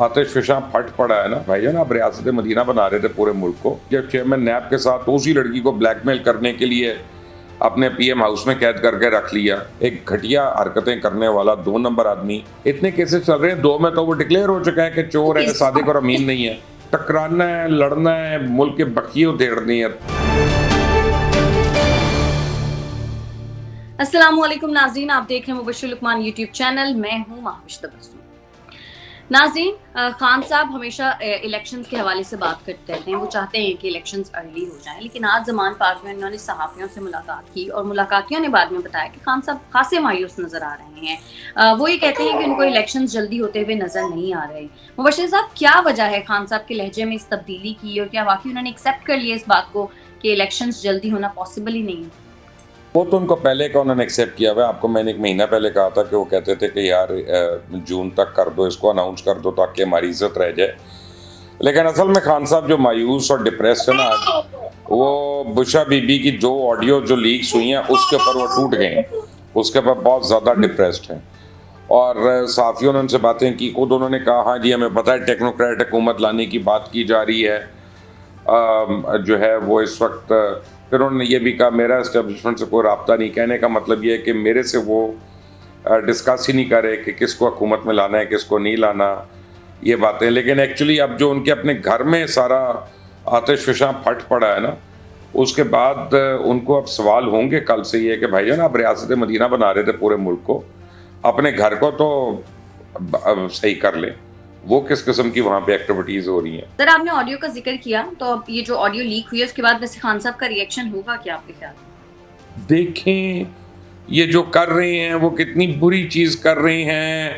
आतिश फिशा फट पड़ा है ना भाईजान। आप रियासत मदीना बना रहे थे पूरे मुल्क को, जब चेयरमैन नैब के साथ उसी लड़की को ब्लैकमेल करने के लिए अपने पीएम हाउस में कैद करके रख लिया। एक घटिया हरकतें करने वाला 2 नंबर आदमी। इतने केसेस चल रहे हैं, 2 में तो वो डिक्लेयर हो चुका है कि चोर है, सादिक और अमीन नहीं है। टकराना है, लड़ना है, मुल्क के बखिए उधेड़नी है। अस्सलामुअलैकुम नाज़रीन, आप देख रहे हैं मुबश्शिर लुकमान यूट्यूब चैनल। मैं हूं महविश तबस्सुम। नाज़रीन, खान साहब हमेशा इलेक्शंस के हवाले से बात करते रहते हैं। वो चाहते हैं कि इलेक्शंस अर्ली हो जाएं, लेकिन आज ज़मान पार्क में उन्होंने सहाफ़ियों से मुलाकात की और मुलाकातियों ने बाद में बताया कि खान साहब खासे मायूस नज़र आ रहे हैं। वो ये कहते हैं कि उनको इलेक्शंस जल्दी होते हुए नज़र नहीं आ रहे। मुबश्शिर साहब, क्या वजह है खान साहब के लहजे में इस तब्दीली की, और क्या वाकई उन्होंने एक्सेप्ट कर लिया इस बात को कि इलेक्शंस जल्दी होना पॉसिबल ही नहीं है? वो तो उनको पहले का उन्होंने एक्सेप्ट किया हुआ है। आपको मैंने 1 महीना पहले कहा था कि वो कहते थे कि यार जून तक कर दो, इसको अनाउंस कर दो ताकि हमारी इज्जत रह जाए। लेकिन असल में खान साहब जो मायूस और डिप्रेस्ड है ना आज, वो बुशा बीबी की जो ऑडियो जो लीक्स हुई हैं उसके ऊपर वो टूट गए हैं, उसके ऊपर बहुत ज़्यादा डिप्रेस्ड हैं। और साफियों ने उनसे बातें की, खुद उन्होंने कहा हाँ जी हमें पता है टेक्नोक्रेट हुकूमत लाने की बात की जा रही है, जो है वो इस वक्त। फिर उन्होंने ये भी कहा मेरा इस्टेब्लिशमेंट से कोई रब्ता नहीं। कहने का मतलब ये है कि मेरे से वो डिस्कस ही नहीं कर रहे कि किसको हुकूमत में लाना है, किसको नहीं लाना, ये बातें। लेकिन एक्चुअली अब जो उनके अपने घर में सारा आतिश फिशा फट पड़ा है ना, उसके बाद उनको अब सवाल होंगे कल से ये कि भाईजान आप रियासत मदीना बना रहे थे पूरे मुल्क को, अपने घर को तो सही कर लें। वो किस किस्म की वहाँ पे एक्टिविटीज हो रही हैं। सर, आपने ऑडियो का जिक्र किया, तो अब ये जो ऑडियो लीक हुई है उसके बाद वैसे खान साहब का रिएक्शन होगा क्या आपके ख्याल में? देखें ये जो कर रहे हैं वो कितनी बुरी चीज कर रहे हैं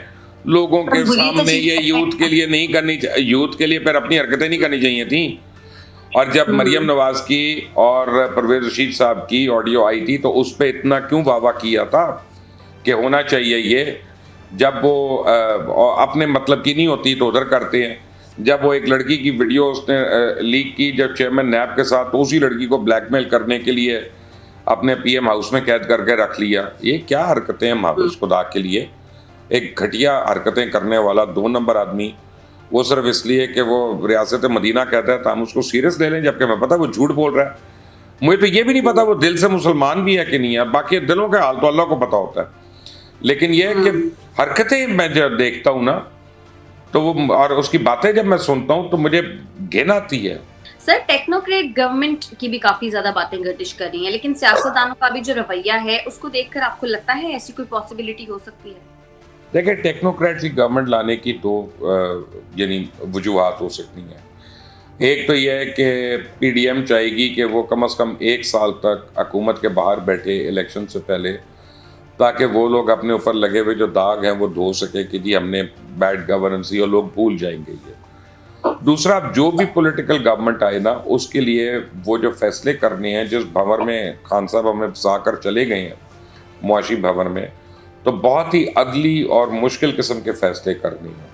लोगों के सामने। ये यूथ के लिए नहीं करनी चाहिए, यूथ के लिए फिर अपनी हरकतें नहीं करनी चाहिए थी। और जब मरियम नवाज की और परवेज रशीद साहब की ऑडियो आई थी तो उस पर इतना क्यों वाह किया था कि होना चाहिए ये। जब वो अपने मतलब की नहीं होती तो उधर करते हैं। जब वो एक लड़की की वीडियो उसने लीक की, जब चेयरमैन नैब के साथ उसी लड़की को ब्लैकमेल करने के लिए अपने पीएम हाउस में कैद करके रख लिया। ये क्या हरकतें हैं महविश खुदा के लिए। एक घटिया हरकतें करने वाला 2 नंबर आदमी, वो सिर्फ इसलिए कि वो रियासत मदीना कहता है तो हम उसको सीरियस ले लें, जबकि मैं पता वो झूठ बोल रहा है। मुझे तो ये भी नहीं पता वो दिल से मुसलमान भी है कि नहीं है। बाकी दिलों के हाल तो अल्लाह को पता होता है। लेकिन यह है कि हरकतें मैं जब देखता हूँ ना तो वो, और उसकी बातें जब मैं सुनता हूँ तो मुझे घिन आती है। सर, टेक्नोक्रेट गवर्नमेंट की भी काफी ज्यादा बातें गर्दिश कर रही हैं, लेकिन सियासतदानों का भी जो रवैया है उसको देखकर आपको लगता है ऐसी कोई पॉसिबिलिटी हो सकती है? देखिए टेक्नोक्रेट की गवर्नमेंट लाने की तो यानी वजूहात हो सकती हैं। एक तो यह है कि पीडीएम चाहेगी कि वो कम से कम 1 साल तक हुकूमत के बाहर बैठे इलेक्शन से पहले, ताकि वो लोग अपने ऊपर लगे हुए जो दाग हैं वो धो सके कि जी हमने बैड गवर्नेंस ही, और लोग भूल जाएंगे ये। दूसरा, जो भी पॉलिटिकल गवर्नमेंट आए ना उसके लिए वो जो फैसले करने हैं, जिस भंवर में खान साहब हमें फंसा कर चले गए हैं मुआशी भंवर में, तो बहुत ही अगली और मुश्किल किस्म के फैसले करने हैं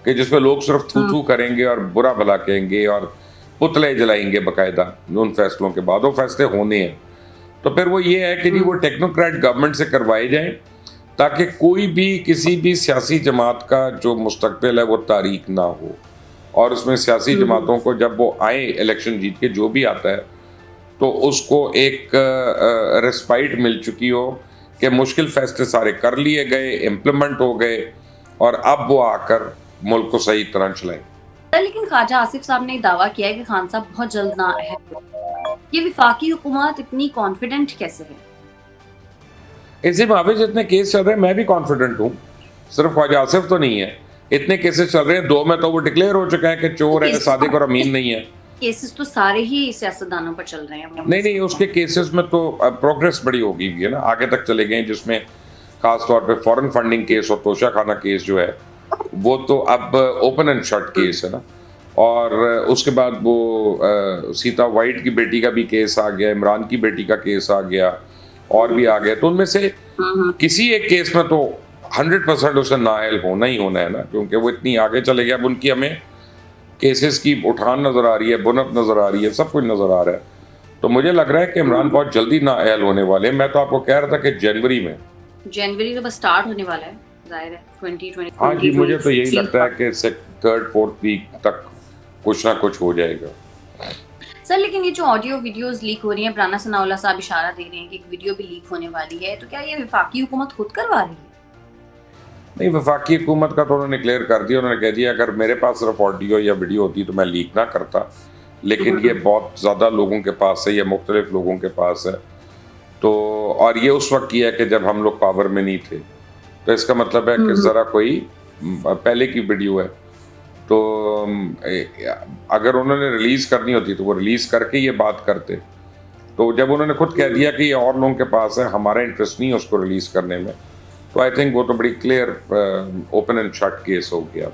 कि जिसमें लोग सिर्फ थू थू करेंगे और बुरा भला कहेंगे और पुतले जलाएंगे बाकायदा। उन फैसलों के बाद वो फैसले होने हैं, तो फिर वो ये है कि जी वो टेक्नोक्रेट गवर्नमेंट से करवाए जाएं, ताकि कोई भी किसी भी सियासी जमात का जो मुस्तकबिल है वो तारीक ना हो। और उसमें सियासी जमातों को जब वो आए इलेक्शन जीत के, जो भी आता है, तो उसको एक रेस्पाइट मिल चुकी हो कि मुश्किल फैसले सारे कर लिए गए, इम्प्लीमेंट हो गए, और अब वो आकर मुल्क को सही तरह चलाएं। लेकिन ख्वाजा आसिफ साहब ने दावा किया है कि खान साहब बहुत जल्द नाअहल होंगे। ये विफाकी हुकूमत इतनी कॉन्फिडेंट कैसे है? इसी माविज इतने केस चल रहे हैं, मैं भी कॉन्फिडेंट हूँ, सिर्फ ख्वाजा आसिफ तो नहीं है। इतने केसेस चल रहे हैं, 2 में तो वो डिक्लेयर हो चुका है कि चोर है, सादिक और अमीन नहीं है। केसेस तो सारे ही सियासतदानों पर चल रहे हैं। नहीं, उसके केसेस में तो प्रोग्रेस बड़ी हो गई है ना, आगे तक चले गए, जिसमें खास तौर पे फॉरेन फंडिंग केस और तोशा खाना केस जो है वो तो अब ओपन एंड शट केस है ना। और उसके बाद वो सीता वाइट की बेटी का भी केस आ गया, इमरान की बेटी का केस आ गया, और भी आ गया। तो उनमें से किसी एक केस में तो 100% उसे नाअहल होना ही होना है ना, क्योंकि वो इतनी आगे चले गए। अब उनकी हमें केसेस की उठान नज़र आ रही है, बुनत नज़र आ रही है, सब कुछ नज़र आ रहा है। तो मुझे लग रहा है कि इमरान बहुत जल्दी नाअहल होने वाले हैं। मैं तो आपको कह रहा था कि जनवरी तो बस स्टार्ट होने वाला है, जाहिर है 2020। हाँ जी, मुझे तो यही लगता है कि 3rd 4th वीक तक कुछ ना कुछ हो जाएगा। सर लेकिन ये जो ऑडियो वीडियोस लीक हो रही हैं, राना सनाउल्लाह साहब इशारा दे रहे हैं कि एक वीडियो भी लीक होने वाली है, तो क्या ये वफाकी हुकूमत खुद करवा रही है? नहीं, वफाकी हुकूमत का तो उन्होंने क्लियर कर दिया, उन्होंने कह दिया अगर मेरे पास सिर्फ ऑडियो या वीडियो होती तो मैं लीक ना करता, लेकिन ये बहुत ज़्यादा लोगों के पास है, ये मुख्तलिफ लोगों के पास है। तो और ये उस वक्त किया कि जब हम लोग पावर में नहीं थे, तो इसका मतलब है कि ज़रा कोई पहले की वीडियो है, तो अगर उन्होंने रिलीज़ करनी होती तो वो रिलीज़ करके ये बात करते। तो जब उन्होंने खुद कह दिया कि ये और लोगों के पास है, हमारा इंटरेस्ट नहीं है उसको रिलीज़ करने में, तो आई थिंक वो तो बड़ी clear open and shut case हो गया।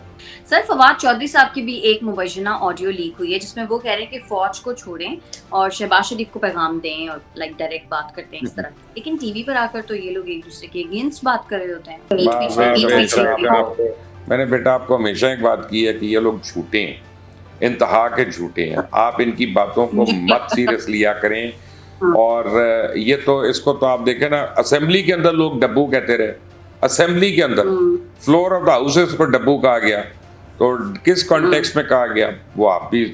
सर फवाद चौधरी साहब की भी एक मुबैना ऑडियो लीक हुई है जिसमें वो कह रहे हैं कि फौज को छोड़ें और शहबाज शरीफ को पैगाम दें और लाइक डायरेक्ट बात करते हैं इस तरह, लेकिन टीवी पर आकर तो ये लोग एक दूसरे के अगेंस्ट बात कर रहे होते हैं। मैंने बेटा आपको हमेशा एक बात की है कि ये लोग झूठे हैं, इंतहा के झूठे हैं, आप इनकी बातों को मत सीरियस लिया करें। और ये तो इसको तो आप देखें ना, असेंबली के अंदर लोग डब्बू कहते रहे, असेंबली के अंदर फ्लोर ऑफ द हाउसेस पर डब्बू कहा गया, तो किस कॉन्टेक्स्ट में कहा गया वो आप भी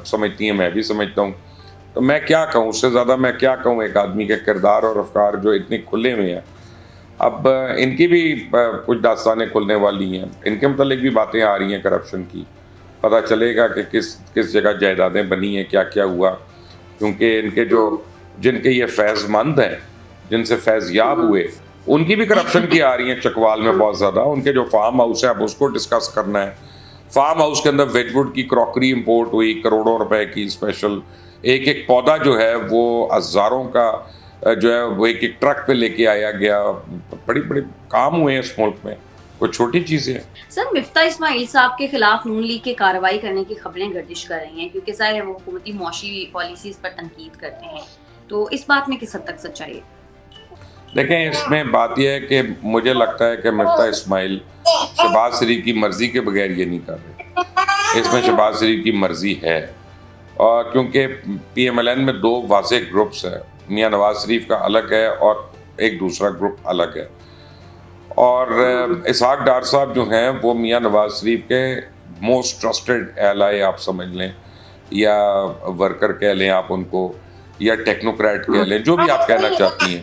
समझती हैं, मैं भी समझता हूँ। तो मैं क्या कहूँ, उससे ज़्यादा मैं क्या कहूँ एक आदमी के किरदार और अफकार जो इतने खुले हुए हैं। अब इनकी भी कुछ दास्तानें खुलने वाली हैं, इनके मतलब भी बातें आ रही हैं करप्शन की, पता चलेगा कि किस जगह जायदादें बनी हैं, क्या क्या हुआ, क्योंकि इनके जो जिनके ये फैज़मंद हैं, जिनसे फैज़याब हुए, उनकी भी करप्शन की आ रही है चकवाल में बहुत ज़्यादा। उनके जो फार्म हाउस है अब उसको डिस्कस करना है। फार्म हाउस के अंदर वेजवुड की क्रॉकरी इंपोर्ट हुई करोड़ों रुपए की स्पेशल, एक एक पौधा जो है वो हज़ारों का जो है वो एक एक ट्रक पे लेके आया गया। बड़ी बड़ी काम हुए हैं इस मुल्क में, कोई छोटी चीज़ें हैं। सर मिफ्ता इस्माइल साहब के खिलाफ नून लीग के कार्रवाई करने की खबरें गर्दिश कर रही हैं, क्योंकि ज़ाहिर है वो हुकूमती मौशी पॉलिसीज पर तनकीद करते हैं, तो इस बात में किस हद तक सच्चाई है? देखें, इसमें बात यह है कि मुझे लगता है कि मिफ्ता इस्माइल शहबाज शरीफ की मर्ज़ी के बगैर ये नहीं कर रहे, इसमें शहबाज शरीफ की मर्ज़ी है। और क्योंकि PMLN में दो वाज़ेह ग्रुप्स हैं, मियां नवाज शरीफ का अलग है और एक दूसरा ग्रुप अलग है। और इसहाक डार साहब जो हैं वो मियां नवाज शरीफ के मोस्ट ट्रस्टेड एलाय आप समझ लें, या वर्कर कह लें आप उनको, या टेक्नोक्रेट कह लें, जो भी आप कहना चाहती हैं,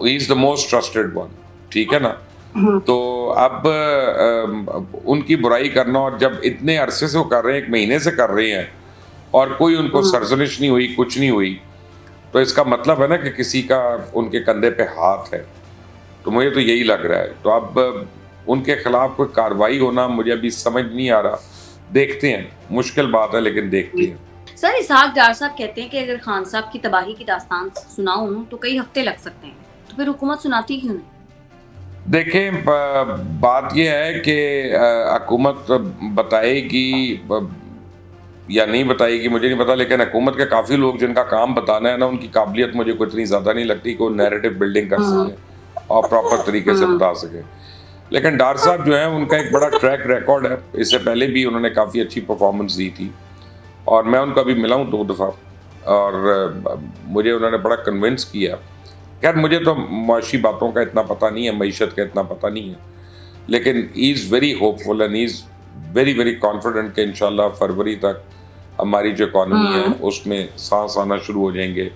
he is the most trusted one, ठीक है ना। तो अब उनकी बुराई करना, और जब इतने अरसे से वो कर रहे हैं, 1 महीने से कर रहे हैं, और कोई उनको सरजनिश नहीं हुई, कुछ नहीं हुई, तो इसका मतलब है ना कि किसी का उनके कंधे पे हाथ है। तो मुझे तो यही लग रहा है। तो अब उनके खिलाफ कोई कार्रवाई होना मुझे अभी समझ नहीं आ रहा, देखते हैं, मुश्किल बात है लेकिन देखते हैं। सर इसहाक डार साहब कहते हैं कि अगर खान साहब की तबाही की दास्तान सुनाऊं तो कई हफ्ते लग सकते हैं, तो फिर हुकूमत सुनाती क्यों नहीं? देखें, बात यह है कि हुकूमत बताएगी या नहीं बताएगी मुझे नहीं पता, लेकिन हुकूमत के काफ़ी लोग जिनका काम बताना है ना, उनकी काबिलियत मुझे कोई इतनी ज़्यादा नहीं लगती कि वो नैरेटिव बिल्डिंग कर सके और प्रॉपर तरीके से बता सके। लेकिन डार साहब जो है उनका एक बड़ा ट्रैक रिकॉर्ड है, इससे पहले भी उन्होंने काफ़ी अच्छी परफॉर्मेंस दी थी, और मैं उनको अभी मिला हूँ 2 दफ़ा, और मुझे उन्होंने बड़ा कन्विंस किया। खैर मुझे तो माशी बातों का इतना पता नहीं है, मईशत का इतना पता नहीं है, लेकिन he is very hopeful and he is very very confident कि इंशाल्लाह फरवरी तक हमारी जो इकॉनमी है उसमें सांस आना शुरू हो जाएंगे।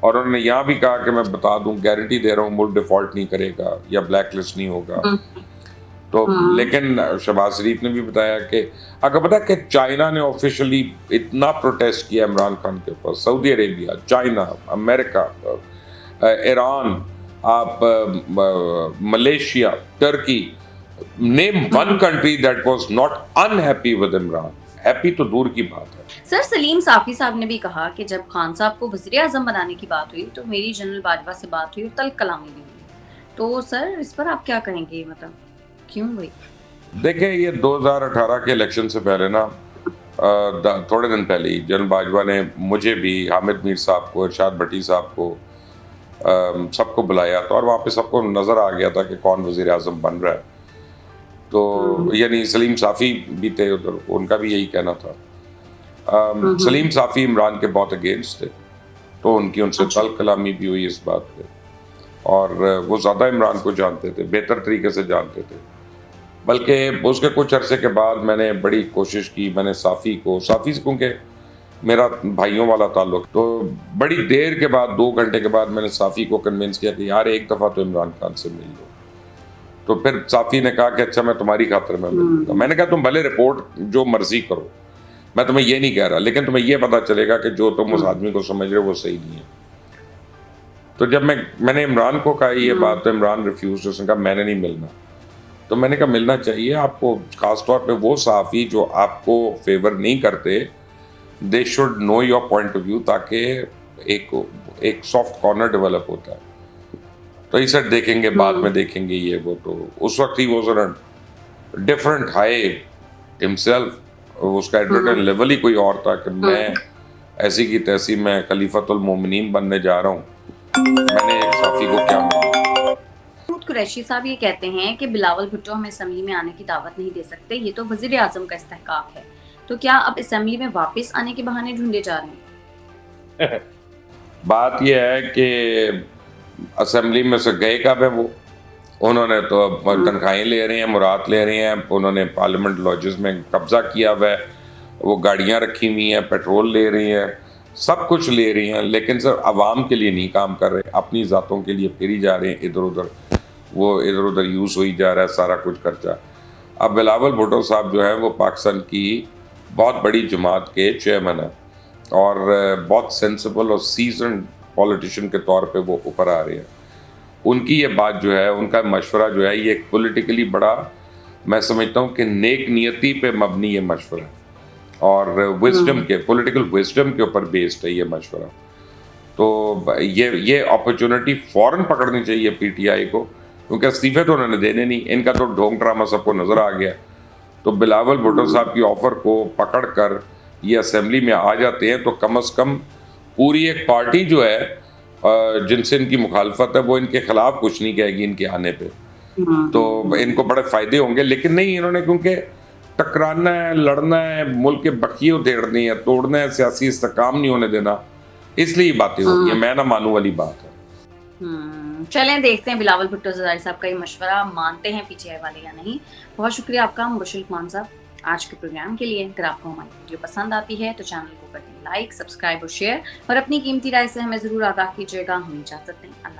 और उन्होंने यहाँ भी कहा कि मैं बता दूँ, गारंटी दे रहा हूँ, मुल्क डिफ़ॉल्ट नहीं करेगा या ब्लैक लिस्ट नहीं होगा। तो लेकिन शहबाज शरीफ ने भी बताया कि अगर पता कि चाइना ने ऑफिशियली इतना प्रोटेस्ट किया इमरान खान के ऊपर, Saudi Arabia, China, America, Iran, आप Malaysia, Turkey, name one country that was not unhappy with Imran. Happy तो दूर की बात है। सर सलीम साफी साहब ने भी कहा कि जब खान साहब को वज़ीर आज़म बनाने की बात हुई तो मेरी जनरल बाजवा से बात हुई और तल्ख कलामी भी हुई, तो सर इस पर आप क्या कहेंगे, मतलब क्यों हुई? देखिए, ये 2018 के इलेक्शन से पहले ना, थोड़े दिन पहले ही जनरल बाजवा ने मुझे भी, हामिद मीर साहब को, इरशाद भट्टी साहब को, सबको बुलाया था, और वहाँ पे सबको नज़र आ गया था कि कौन वज़ीर आज़म बन रहा है। तो यानी सलीम साफ़ी भी थे उधर, उनका भी यही कहना था। सलीम साफ़ी इमरान के बहुत अगेंस्ट थे, तो उनकी उनसे तल्ख कलामी भी हुई इस बात पे, और वो ज़्यादा इमरान को जानते थे, बेहतर तरीके से जानते थे। बल्कि उसके कुछ अरसे के बाद मैंने बड़ी कोशिश की, मैंने साफ़ी से, क्योंकि मेरा भाइयों वाला ताल्लुक, तो बड़ी देर के बाद 2 घंटे के बाद मैंने साफ़ी को कन्विंस किया कि यार एक दफ़ा तो इमरान खान से मिल लो। तो फिर साफ़ी ने कहा कि अच्छा मैं तुम्हारी खातिर में मिल लूँगा। मैंने कहा तुम भले रिपोर्ट जो मर्ज़ी करो, मैं तुम्हें ये नहीं कह रहा, लेकिन तुम्हें ये पता चलेगा कि जो तुम उस आदमी को समझ रहे हो वो सही नहीं है। तो जब मैंने इमरान को कहा ये बात, तो इमरान रिफ्यूज़, उसने कहा मैंने नहीं मिलना। तो मैंने कहा मिलना चाहिए आपको, ख़ास तौर पे वो सहाफ़ी जो आपको फेवर नहीं करते, they should know your point of view, ताकि एक सॉफ्ट कॉर्नर डेवलप होता है। तो ये सर देखेंगे, बाद में देखेंगे ये वो। तो उस वक्त ही वो जरा डिफरेंट हाई हिमसेल्फ, उसका एडवर्टाइज लेवल ही कोई और था कि मैं ऐसी की तैसी मैं खलीफतुल मोमिनीन बनने जा रहा हूँ, मैंने एक साफ़ी को क्या मिला। महमूद कुरैशी साहब ये कहते हैं कि बिलावल भुट्टो हमें असेंबली में आने की दावत नहीं दे सकते, ये तो वजीर आजम का इस्तेहकाक है। तो क्या अब असेंबली में वापस आने के बहाने ढूंढे जा रहे हैं? बात यह है कि असेंबली में से गए कब है वो, उन्होंने तो अब तनख्वाहें ले रहे हैं, मुराद ले रहे हैं, उन्होंने पार्लियामेंट लॉजेस में कब्जा किया हुआ है, वो गाड़ियाँ रखी हुई हैं, पेट्रोल ले रही हैं, सब कुछ ले रही हैं, लेकिन सर आवाम के लिए नहीं काम कर रहे, अपनी ज़ातों के लिए फिरी जा रहे हैं इधर उधर, वो इधर उधर यूज़ हो ही जा रहा है सारा कुछ खर्चा। अब बिलावल भुट्टो साहब जो है वो पाकिस्तान की बहुत बड़ी जमात के चेयरमैन है और बहुत सेंसिबल और सीजन पॉलिटिशियन के तौर पे वो ऊपर आ रहे हैं। उनकी ये बात जो है, उनका मशवरा जो है, ये पॉलिटिकली बड़ा, मैं समझता हूँ कि नेक नियति पे मबनी ये मशवरा है और विजडम के, पॉलिटिकल विजडम के ऊपर बेस्ड है ये मशवरा। तो ये अपॉर्चुनिटी फ़ौरन पकड़नी चाहिए पीटीआई को, क्योंकि इस्तीफे तो उन्होंने देने नहीं, इनका तो ढोंग ड्रामा सबको नज़र आ गया। तो बिलावल भुट्टो साहब की ऑफ़र को पकड़ कर ये असेंबली में आ जाते हैं तो कम से कम पूरी एक पार्टी जो है जिनसे इनकी मुखालफत है वो इनके खिलाफ कुछ नहीं कहेगी इनके आने पे, तो इनको बड़े फ़ायदे होंगे। लेकिन नहीं, इन्होंने क्योंकि टकराना है, लड़ना है, मुल्क के बखिए उधेड़नी है, तोड़ना है, सियासी इस्तेकाम नहीं होने देना, इसलिए बातें होती हैं, मैं ना मानू वाली बात है। चलें देखते हैं बिलावल भुट्टो ज़रदारी साहब का ये मशवरा मानते हैं पीटीआई वाले या नहीं। बहुत शुक्रिया आपका मुबश्शिर लुकमान साहब आज के प्रोग्राम के लिए। अगर आपको हमारी वीडियो पसंद आती है तो चैनल को कर दें लाइक, सब्सक्राइब और शेयर, और अपनी कीमती राय से हमें ज़रूर आगाह कीजिएगा। हमें इजाज़त दें। अल्लाह।